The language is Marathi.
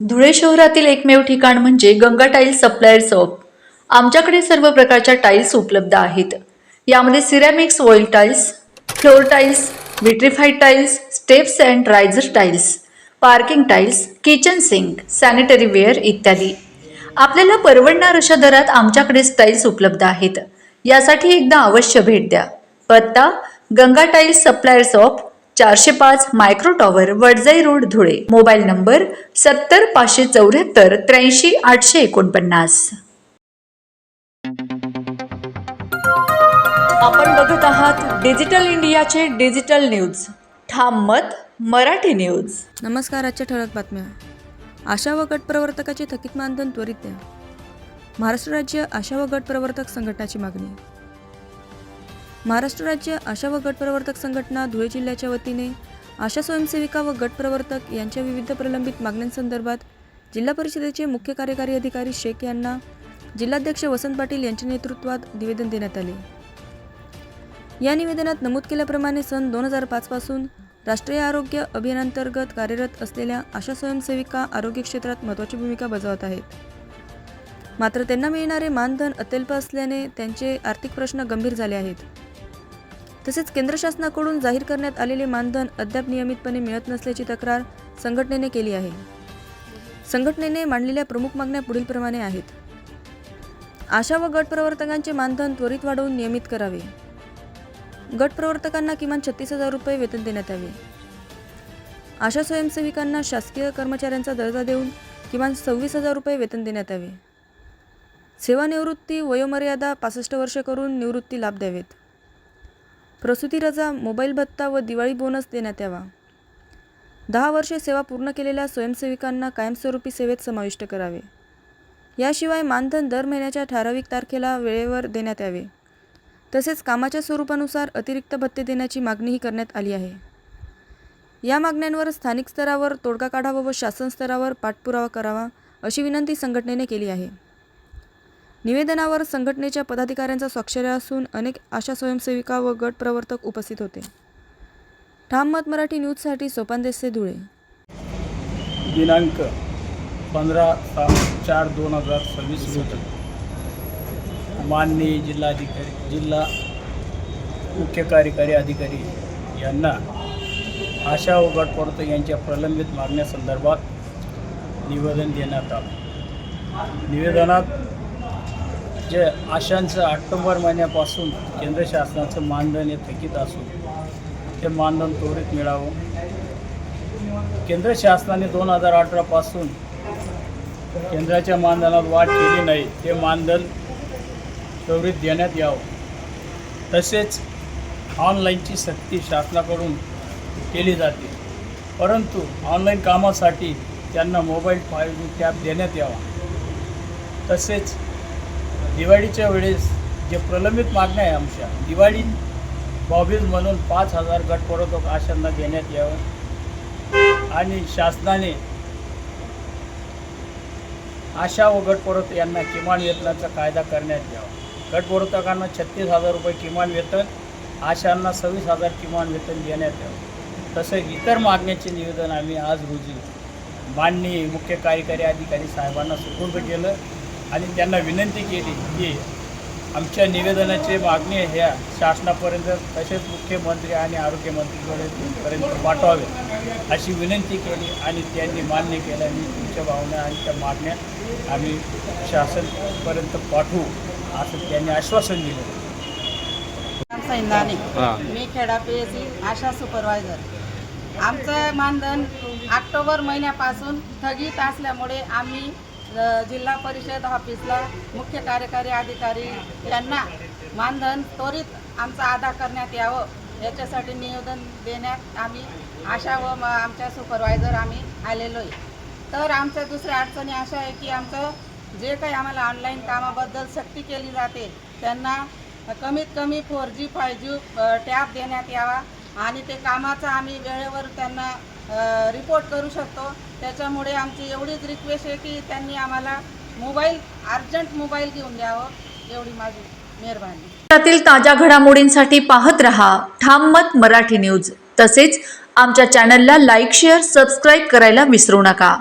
धुळे शहरातील एकमेव ठिकाण म्हणजे गंगा टाइल्स सप्लायर शॉप. आमच्याकडे सर्व प्रकारच्या टाइल्स उपलब्ध आहेत. यामध्ये ceramics, oil tiles, floor tiles, vitrified tiles, steps and riser tiles, parking tiles, kitchen sink, sanitary ware इत्यादी. आपल्याला परवडणार अशा दरात आमच्याकडे टाइल्स उपलब्ध आहेत. यासाठी एकदा अवश्य भेट द्या. पत्ता Ganga tiles supplier shop, 405 micro tower, Wadjai road, Dhule. Mobile number 70 574 83 849. आपण बघत आहात डिजिटल इंडियाचे डिजिटल न्यूज. ठाम मत मराठी न्यूज. नमस्कार. आजच्या ठळक बातम्या. आशा व गट प्रवर्तकाचे थकीत मानधन त्वरित द्या. महाराष्ट्र राज्य आशा व गट प्रवर्तक संघटनाची मागणी. महाराष्ट्र राज्य आशा व गट प्रवर्तक संघटना धुळे जिल्ह्याच्या वतीने आशा स्वयंसेविका व गट प्रवर्तक यांच्या विविध प्रलंबित मागण्यांसंदर्भात जिल्हा परिषदेचे मुख्य कार्यकारी अधिकारी शेख यांना जिल्हाध्यक्ष वसंत पाटील यांच्या नेतृत्वात निवेदन देण्यात आले. या निवेदनात नमूद केल्याप्रमाणे सन 2005 पासून राष्ट्रीय आरोग्य अभियानांतर्गत कार्यरत असलेल्या आशा स्वयंसेविका आरोग्य क्षेत्रात महत्त्वाची भूमिका बजावत आहेत. मात्र त्यांना मिळणारे मानधन अत्यल्प असल्याने त्यांचे आर्थिक प्रश्न गंभीर झाले आहेत. तसेच केंद्र शासनाकडून जाहीर करण्यात आलेले मानधन अद्याप नियमितपणे मिळत नसल्याची तक्रार संघटनेने केली आहे. संघटनेने मांडलेल्या प्रमुख मागण्या पुढीलप्रमाणे आहेत. आशा व गट प्रवर्तकांचे मानधन त्वरित वाढवून नियमित करावे. गट प्रवर्तकांना किमान 36,000 रुपये वेतन देण्यात यावे. आशा स्वयंसेविकांना शासकीय कर्मचाऱ्यांचा दर्जा देऊन किमान 26,000 रुपये वेतन देण्यात यावे. सेवानिवृत्ती वयोमर्यादा 65 वर्ष करून निवृत्ती लाभ द्यावेत. प्रसूती रजा, मोबाईल भत्ता व दिवाळी बोनस देण्यात यावा. 10 वर्षे सेवा पूर्ण केलेल्या स्वयंसेविकांना कायमस्वरूपी सेवेत समाविष्ट करावे. याशिवाय मानधन दर महिन्याच्या ठराविक तारखेला वेळेवर देण्यात यावे. तसेच कामाच्या स्वरूपानुसार अतिरिक्त भत्ते देण्याची मागणीही करण्यात आली आहे. या मागण्यांवर स्थानिक स्तरावर तोडगा काढावा व शासन स्तरावर पाठपुरावा करावा अशी विनंती संघटनेने केली आहे. निवेदनावर संघटनेच्या पदाधिकाऱ्यांच्या स्वाक्षऱ्या असून अनेक आशा स्वयंसेविका व गट प्रवर्तक उपस्थित होते. ठाम मत मराठी न्यूजसाठी सोपान देशे, धुळे. दिनांक 15/4/2026 रोजी माननीय जिल्हाधिकारी, जिल्हा मुख्य कार्यकारी अधिकारी यांना आशा व गट प्रवर्तक यांच्या प्रलंबित मागण्यासंदर्भात निवेदन देण्यात आलं. निवेदनात जे आशांचं ऑक्टोबर महिन्यापासून केंद्र शासनाचं मानधन हे थकीत असून ते मानधन त्वरित मिळावं. केंद्र शासनाने 2018 पासून केंद्राच्या मानधनात वाढ केली नाही, ते मानधन त्वरित देण्यात यावं. तसेच ऑनलाईनची सक्ती शासनाकडून केली जाते, परंतु ऑनलाईन कामासाठी त्यांना मोबाईल फाईल टॅब देण्यात यावा. तसेच दिवाळीच्या वेळेस जे प्रलंबित मागण्या आहे आमच्या, दिवाळी बॉबीज म्हणून 5,000 गट प्रवर्तक आशांना देण्यात यावं आणि शासनाने आशा व गट प्रवर्तक यांना किमान वेतनाचा कायदा करण्यात यावा. गट प्रवर्तकांना 36,000 रुपये किमान वेतन, आशांना 26,000 किमान वेतन देण्यात यावं. तसं इतर मागण्याचे निवेदन आम्ही आज रोजी माननीय मुख्य कार्यकारी अधिकारी साहेबांना सुपूर्द केलं आणि त्यांना विनंती केली की आमच्या निवेदनाचे मागणी ह्या शासनापर्यंत तसेच मुख्यमंत्री आणि आरोग्यमंत्रीपर्यंत पाठवावे अशी विनंती केली आणि त्यांनी मान्य केलं आणि तुमच्या भावना आणि त्या मागण्या आम्ही शासनापर्यंत पाठवू असं त्यांनी आश्वासन दिलं. मी खेडा PSC आशा सुपरवायझर. आमचं मानधन ऑक्टोबर महिन्यापासून स्थगित असल्यामुळे आम्ही जिल्हा परिषद ऑफिसला मुख्य कार्यकारी अधिकारी यांना मानधन त्वरित आमचा अदा करण्यात यावं याच्यासाठी निवेदन देण्यात आम्ही आशा व आमच्या सुपरवायझर आम्ही आलेलो आहे. तर आमच्या दुसऱ्या अडचणी अशा आहे की आमचं जे काही आम्हाला ऑनलाईन कामाबद्दल सक्ती केली जाते त्यांना कमीत कमी 4G 5G टॅब देण्यात यावा आणि ते कामाचा आम्ही वेळेवर त्यांना रिपोर्ट करू शकतो. त्याच्यामुळे आमची एवढीच रिक्वेस्ट आहे की त्यांनी आम्हाला अर्जंट मोबाईल घेऊन द्यावं, एवढी माझी मेहरबानी. त्यातील ताज्या घडामोडींसाठी पाहत रहा ठाम मत मराठी न्यूज. तसेच आमच्या चॅनलला लाईक, शेअर, सबस्क्राईब करायला विसरू नका.